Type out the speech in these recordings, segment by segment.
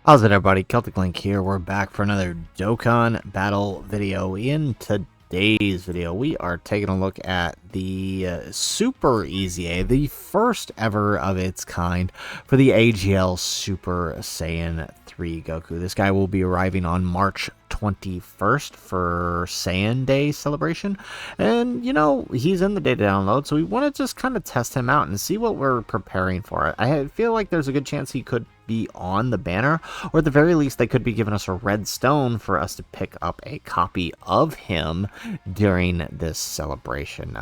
How's it, everybody? Celtic Link here. We're back for another Dokkan battle video. In today's video, we are taking a look at the Super EZA, the first ever of its kind for the AGL Super Saiyan 3 Goku. This guy will be arriving on March 21st for Saiyan Day celebration, and you know, he's in the data download, so we want to just kind of test him out and see what we're preparing for it. I feel like there's a good chance he could be on the banner, or at the very least they could be giving us a red stone for us to pick up a copy of him during this celebration.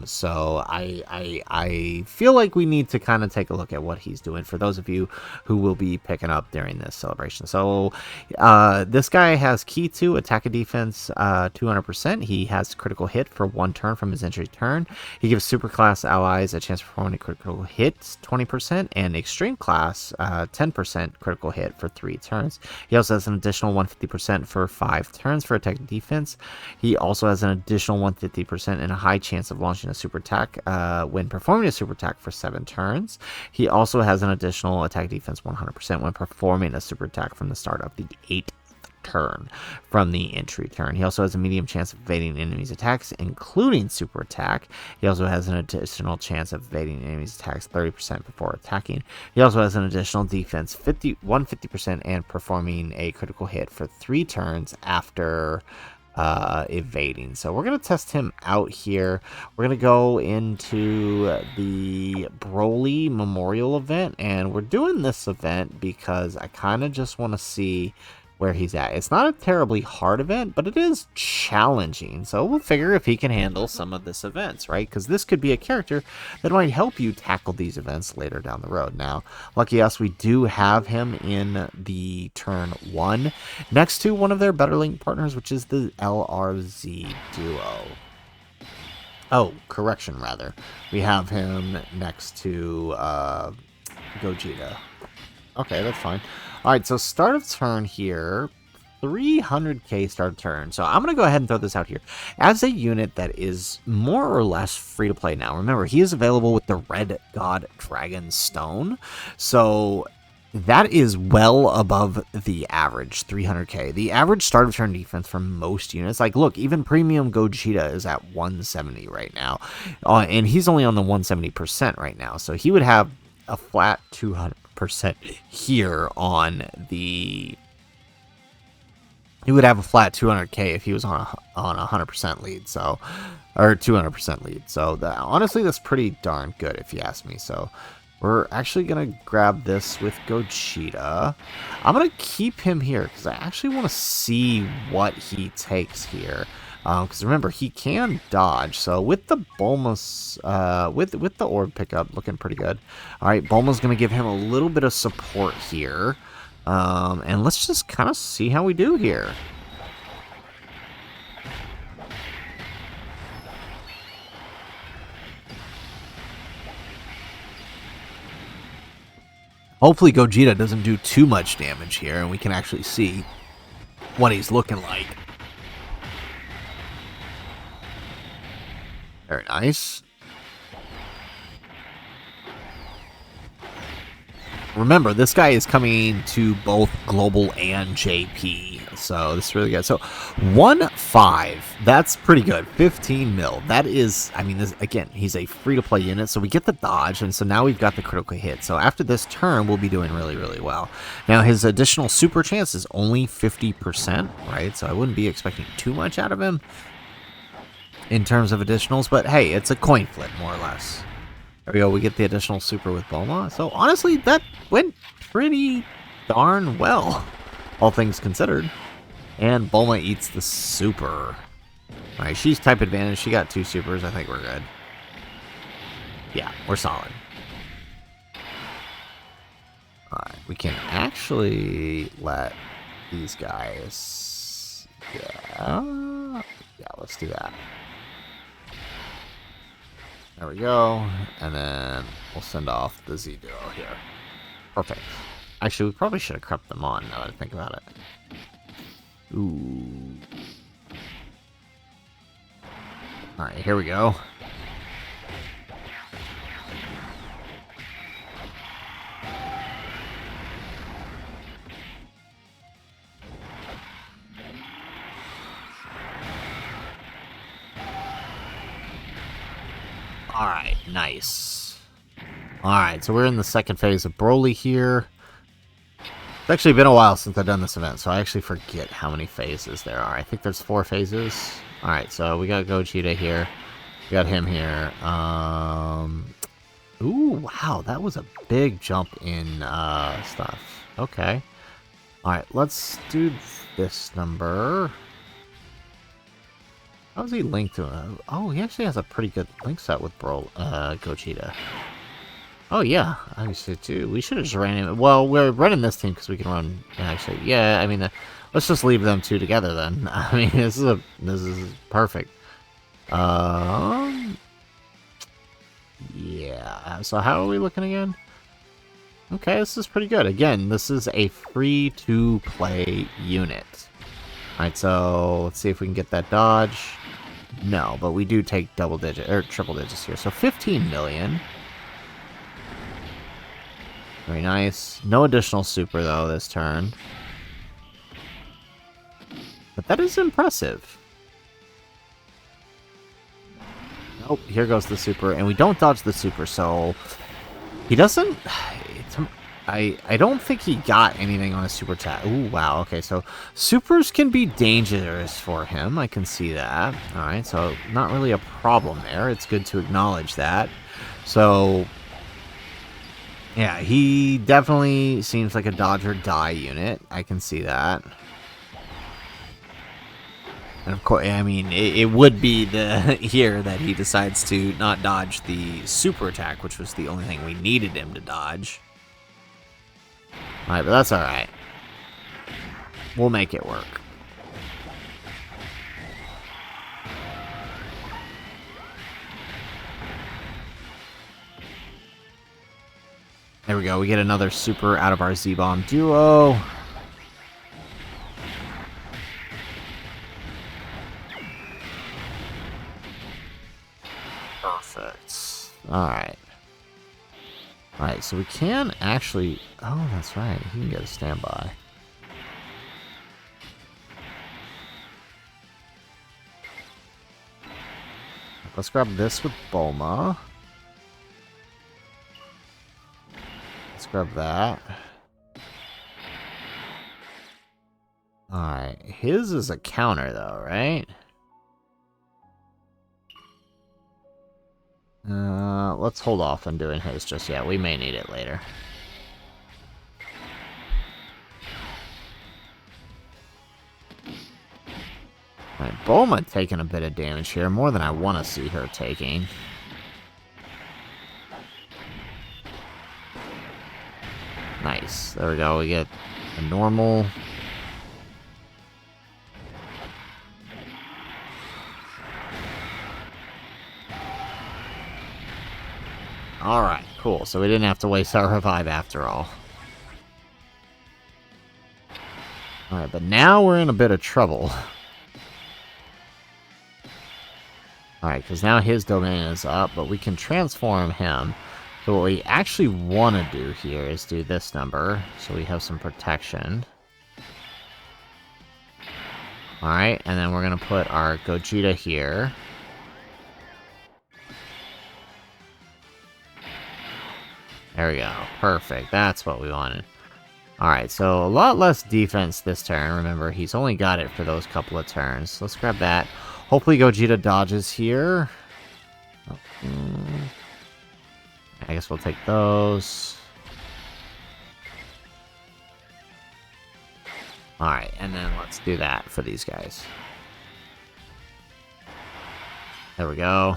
So I feel like we need to kind of take a look at what he's doing for those of you who will be picking up during this celebration. So this guy has key 2 attack and defense 200%. He has critical hit for 1 turn from his entry turn. He gives super class allies a chance to perform a critical hit 20%, and extreme class 10% critical hit for 3 turns. He also has an additional 150% for 5 turns for attack and defense. He also has an additional 150% and a high chance of launching a super attack when performing a super attack for 7 turns. He also has an additional attack defense 100% when performing a super attack from the start of the 8th turn from the entry turn. He also has a medium chance of evading enemies' attacks, including super attack. He also has an additional chance of evading enemies' attacks 30% before attacking. He also has an additional defense 150% and performing a critical hit for 3 turns after evading. So we're going to test him out here. We're going to go into the Broly Memorial event, and we're doing this event because I kind of just want to see where he's at. It's not a terribly hard event, but it is challenging. So we'll figure if he can handle some of this events, right? Because this could be a character that might help you tackle these events later down the road. Now, lucky us, we do have him in the turn 1 next to one of their better link partners, which is the LRZ duo. Oh, correction, rather. We have him next to Gogeta. Okay, that's fine. Alright, so start of turn here, 300k start of turn. So I'm going to go ahead and throw this out here. As a unit that is more or less free to play now, remember, he is available with the Red God Dragon Stone. So that is well above the average 300k. The average start of turn defense for most units, like look, even premium Gogeta is at 170 right now. And he's only on the 170% right now. So he would have a flat 200% here on the, he would have a flat 200k if he was on a 100% lead, so, or 200% lead. So honestly, that's pretty darn good if you ask me. So we're actually gonna grab this with Gogeta. I'm gonna keep him here because I actually want to see what he takes here. Because remember, he can dodge. So with the Bulma's, with the orb pickup looking pretty good. All right, Bulma's going to give him a little bit of support here. And let's just kind of see how we do here. Hopefully Gogeta doesn't do too much damage here, and we can actually see what he's looking like. Very nice. Remember, this guy is coming to both Global and JP, so this is really good. So 1-5, that's pretty good. 15 mil. That is, I mean, this, again, he's a free-to-play unit, so we get the dodge, and so now we've got the critical hit. So after this turn, we'll be doing really, really well. Now, his additional super chance is only 50%, right? So I wouldn't be expecting too much out of him in terms of additionals, but hey, it's a coin flip, more or less. There we go, we get the additional super with Bulma. So honestly, that went pretty darn well, all things considered. And Bulma eats the super. Alright, she's type advantage, she got 2 supers, I think we're good. Yeah, we're solid. Alright, we can actually let these guys, yeah, let's do that. There we go, and then we'll send off the Z duo here. Perfect. Actually, we probably should have crept them on now that I think about it. Ooh. Alright, here we go. Alright, nice. Alright, so we're in the second phase of Broly here. It's actually been a while since I've done this event, so I actually forget how many phases there are. I think there's 4 phases. Alright, so we got Gogeta here. We got him here. Ooh, wow, that was a big jump in stuff. Okay. Alright, let's do this number. How's he linked to him? Oh, he actually has a pretty good link set with Gogeta. Oh, yeah, I should too. We should have just ran him. Well, we're running this team because we can run. Actually, yeah, I mean, let's just leave them 2 together then. I mean, this is perfect. Yeah, so how are we looking again? Okay, this is pretty good. Again, this is a free-to-play unit. Alright, so let's see if we can get that dodge. No, but we do take triple digits here. So 15 million. Very nice. No additional super, though, this turn. But that is impressive. Oh, here goes the super, and we don't dodge the super, so he doesn't. I don't think he got anything on a super attack. Ooh, wow. Okay, so supers can be dangerous for him. I can see that. All right, so not really a problem there. It's good to acknowledge that. So yeah, he definitely seems like a dodge or die unit. I can see that. And of course, I mean, it would be here that he decides to not dodge the super attack, which was the only thing we needed him to dodge. Alright, but that's alright. We'll make it work. There we go. We get another super out of our Z-Bomb duo. Perfect. Alright. Alright, so we can actually... Oh, that's right. He can get a standby. Let's grab this with Bulma. Let's grab that. Alright, his is a counter though, right? Let's hold off on doing his just yet. We may need it later. Alright, Bulma taking a bit of damage here, more than I want to see her taking. Nice. There we go. We get a normal. Alright, cool. So we didn't have to waste our revive after all. Alright, but now we're in a bit of trouble. Alright, because now his domain is up, but we can transform him. So what we actually want to do here is do this number, so we have some protection. Alright, and then we're going to put our Gogeta here. There we go. Perfect. That's what we wanted. Alright, so a lot less defense this turn. Remember, he's only got it for those couple of turns. Let's grab that. Hopefully Gogeta dodges here. Oh, I guess we'll take those. Alright, and then let's do that for these guys. There we go.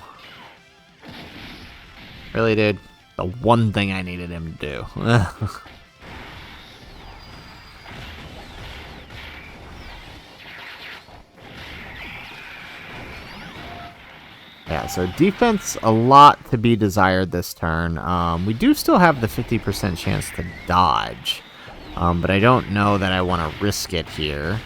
Really, dude? The one thing I needed him to do. Yeah, so defense, a lot to be desired this turn. We do still have the 50% chance to dodge, but I don't know that I want to risk it here.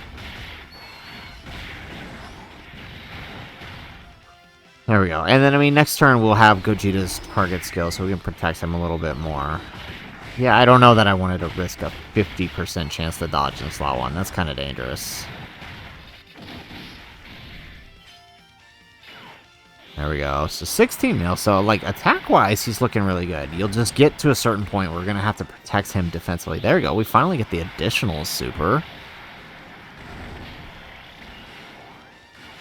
There we go. And then, I mean, next turn we'll have Gogeta's target skill, so we can protect him a little bit more. Yeah, I don't know that I wanted to risk a 50% chance to dodge in slot 1. That's kind of dangerous. There we go. So 16 mil. So, like, attack-wise, he's looking really good. You'll just get to a certain point where we're going to have to protect him defensively. There we go. We finally get the additional super.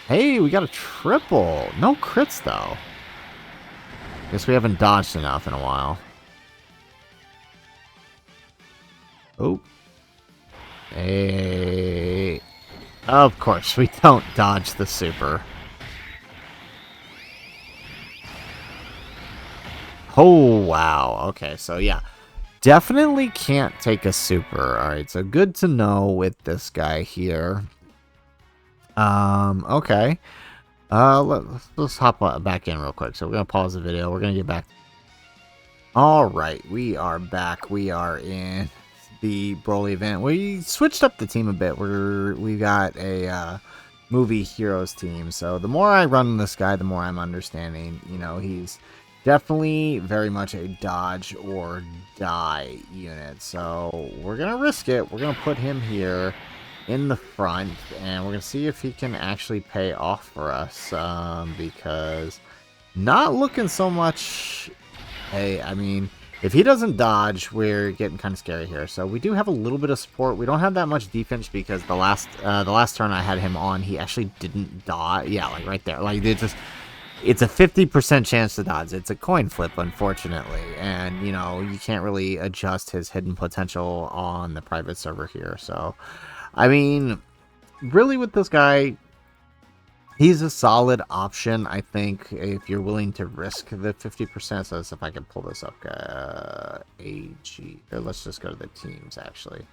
Hey, we got a triple. No crits, though. Guess we haven't dodged enough in a while. Oh. Hey. Of course, we don't dodge the super. Oh, wow. Okay, so yeah. Definitely can't take a super. Alright, so good to know with this guy here. Okay. Let's hop back in real quick. So we're going to pause the video. We're going to get back. Alright, we are back. We are in the Broly event. We switched up the team a bit. We got a movie heroes team. So the more I run this guy, the more I'm understanding. You know, he's definitely very much a dodge or die unit. So we're going to risk it. We're going to put him here in the front, and we're going to see if he can actually pay off for us. Because not looking so much. Hey, I mean, if he doesn't dodge, we're getting kind of scary here. So we do have a little bit of support. We don't have that much defense because the last turn I had him on, he actually didn't dodge. Yeah, like right there. Like it's a 50% chance to dodge. It's a coin flip, unfortunately. And, you know, you can't really adjust his hidden potential on the private server here. So, I mean, really with this guy, he's a solid option, I think, if you're willing to risk the 50%. So let's see if I can pull this up. AG. Or let's just go to the teams, actually.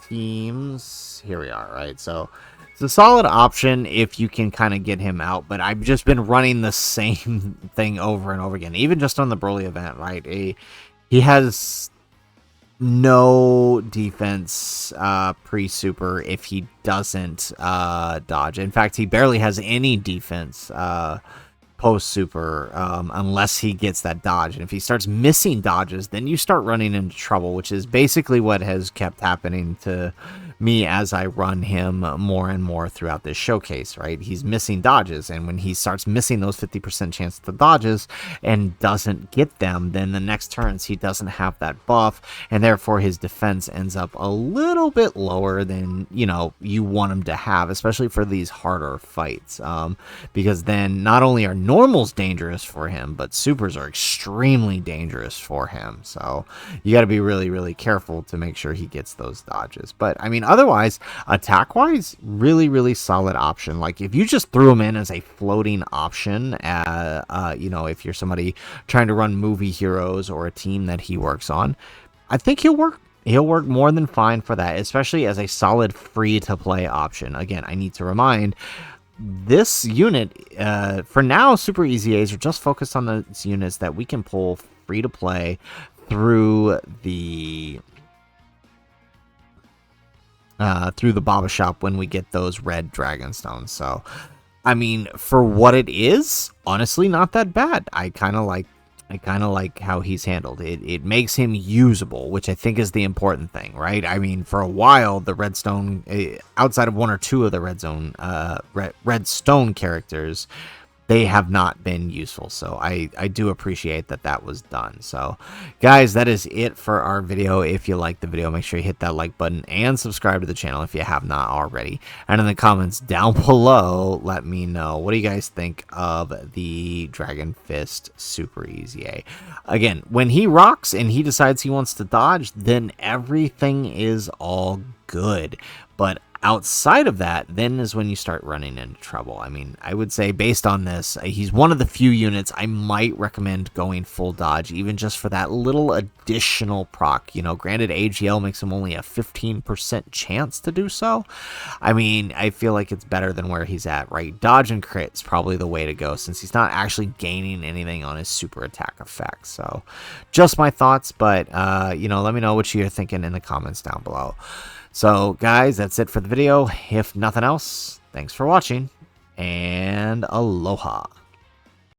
Teams. Here we are, right? So it's a solid option if you can kind of get him out. But I've just been running the same thing over and over again, even just on the Broly event, right? He has no defense pre-super if he doesn't dodge. In fact, he barely has any defense post-super unless he gets that dodge. And if he starts missing dodges, then you start running into trouble, which is basically what has kept happening to me as I run him more and more throughout this showcase, right? He's missing dodges, and when he starts missing those 50% chance to dodges and doesn't get them, then the next turns he doesn't have that buff, and therefore his defense ends up a little bit lower than, you know, you want him to have, especially for these harder fights, because then not only are normals dangerous for him, but supers are extremely dangerous for him. So you got to be really, really careful to make sure he gets those dodges. But I mean, otherwise, attack-wise, really, really solid option. Like, if you just threw him in as a floating option, you know, if you're somebody trying to run movie heroes or a team that he works on, I think he'll work. He'll work more than fine for that, especially as a solid free-to-play option. Again, I need to remind, this unit, for now, Super EZAs are just focused on those units that we can pull free-to-play through the Baba Shop when we get those red Dragon Stones. So, I mean, for what it is, honestly, not that bad. I kind of like how he's handled it. It makes him usable, which I think is the important thing, right? I mean, for a while, the Redstone, outside of one or two of the Redstone characters, they have not been useful. So I do appreciate that was done. So guys, that is it for our video. If you liked the video, make sure you hit that like button and subscribe to the channel if you have not already. And in the comments down below, let me know, what do you guys think of the Dragon Fist Super EZA? Again, when he rocks and he decides he wants to dodge, then everything is all good. But outside of that, then is when you start running into trouble. I mean, I would say based on this, he's one of the few units I might recommend going full dodge, even just for that little additional proc. You know, granted, AGL makes him only a 15% chance to do so. I mean, I feel like it's better than where he's at, right? Dodge and crit is probably the way to go, since he's not actually gaining anything on his super attack effect. So, just my thoughts, but, you know, let me know what you're thinking in the comments down below. So, guys, that's it for the video. If nothing else, thanks for watching, and aloha.